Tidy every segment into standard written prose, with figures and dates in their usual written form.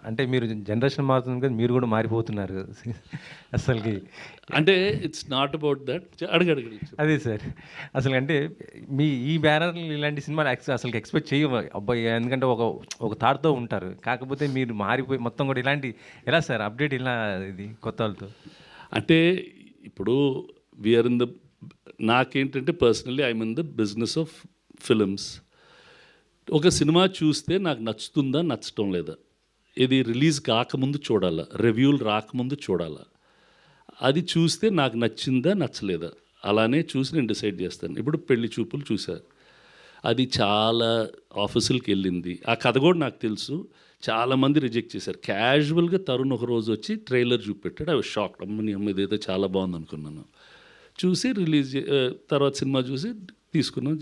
అంటే మీరు జనరేషన్ మారుతుంది కదా, మీరు కూడా మారిపోతున్నారు అసలుకి. అంటే ఇట్స్ నాట్ అబౌట్ దట్. అడగడు. అదే సార్, అసలు అంటే ఈ బ్యానర్లు ఇలాంటి సినిమాలు అసలు ఎక్స్పెక్ట్ చేయము అబ్బాయి, ఎందుకంటే ఒక థాట్తో ఉంటారు. కాకపోతే మీరు మారిపోయి మొత్తం కూడా ఇలాంటి ఎలా సార్ అప్డేట్ ఇలా ఇది కొత్త వాళ్ళతో? అంటే ఇప్పుడు వీఆర్ ఇన్ ద, నాకేంటంటే personally I'm in the business of films. ఒక సినిమా చూస్తే నాకు నచ్చుతుందా నచ్చటం లేదా, ఇది రిలీజ్ కాకముందు చూడాలా, రివ్యూలు రాకముందు చూడాలా, అది చూస్తే నాకు నచ్చిందా నచ్చలేదా, అలానే చూసి నేను డిసైడ్ చేస్తాను. ఇప్పుడు పెళ్లి చూపులు చూశారు, అది చాలా ఆఫీసులకి వెళ్ళింది. ఆ కథ కూడా నాకు తెలుసు, చాలామంది రిజెక్ట్ చేశారు. క్యాజువల్గా తరుణ్ ఒక రోజు వచ్చి ట్రైలర్ చూపెట్టాడు. అవి షాక్, అమ్మని అమ్మ ఇదైతే చాలా బాగుంది అనుకున్నాను. చూసి తర్వాత సినిమా చూసి తీసుకున్నాం.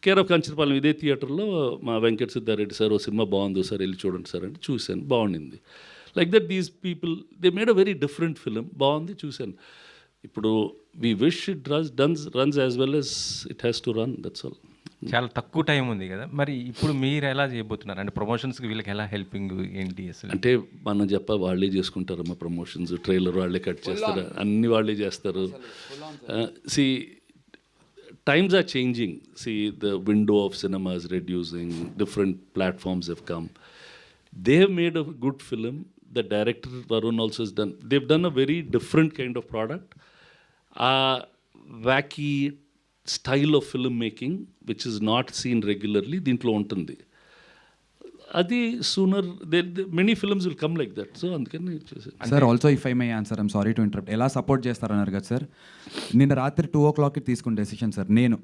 కేర్ ఆఫ్ కంచరపాలెం ఇదే థియేటర్లో మా వెంకట సిద్ధారెడ్డి సార్ ఓ సినిమా బాగుంది సార్ వెళ్ళి చూడండి సార్ అంటే చూశాను, బాగుండింది. Like that these people they made a very different film, బాగుంది చూశాను. ఇప్పుడు we wish it runs as well as it has to run, that's all. చాలా తక్కువ టైం ఉంది కదా, మరి ఇప్పుడు మీరు ఎలా చేయబోతున్నారు? అంటే ప్రమోషన్స్కి వీళ్ళకి ఎలా హెల్పింగ్ ఏంటి అసలు? అంటే మనం వాళ్ళే చేసుకుంటారు. మా ప్రమోషన్స్ ట్రైలర్ వాళ్ళే కట్ చేస్తారు, అన్నీ వాళ్ళే చేస్తారు. సి times are changing. See, the window of cinema is reducing. Different platforms have come. They have made a good film. The director Varun also has done. They've done a very different kind of product. Wacky style of filmmaking, which is not seen regularly. Dintlo untundi. అది sooner many films will come like that. So అందుకని sir also if I my answer, I'm sorry to interrupt. ఎలా support చేస్తారన్నారు కదా sir, నిన్న రాత్రి 2 o'clockకి తీసుకున్న decision sir. నేను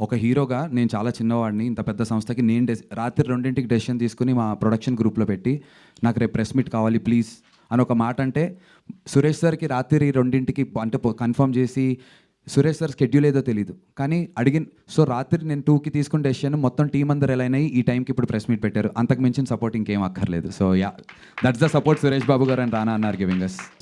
ఒక హీరోగా, నేను చాలా చిన్నవాడిని, ఇంత పెద్ద సంస్థకి నేను రాత్రి 2ంటికి డెసిషన్ తీసుకుని మా ప్రొడక్షన్ గ్రూప్లో పెట్టి నాకు రేపు ప్రెస్ మీట్ కావాలి ప్లీజ్ అని ఒక మాట అంటే, సురేష్ సార్కి రాత్రి 2ంటికి అంటే కన్ఫర్మ్ చేసి, సురేష్ సార్ షెడ్యూల్ ఏదో తెలియదు కానీ సో రాత్రి నేను 2కి తీసుకున్న డెసిషన్ మొత్తం టీం అందరు ఎలా అయినాయి ఈ టైంకి ఇప్పుడు ప్రెస్ మీట్ పెట్టారు. అంతకు మించిన సపోర్ట్ ఇంకేం అక్కర్లేదు. So ya, that's the support Suresh Babu garu and రానా అన్నారు గివింగ్ అస్.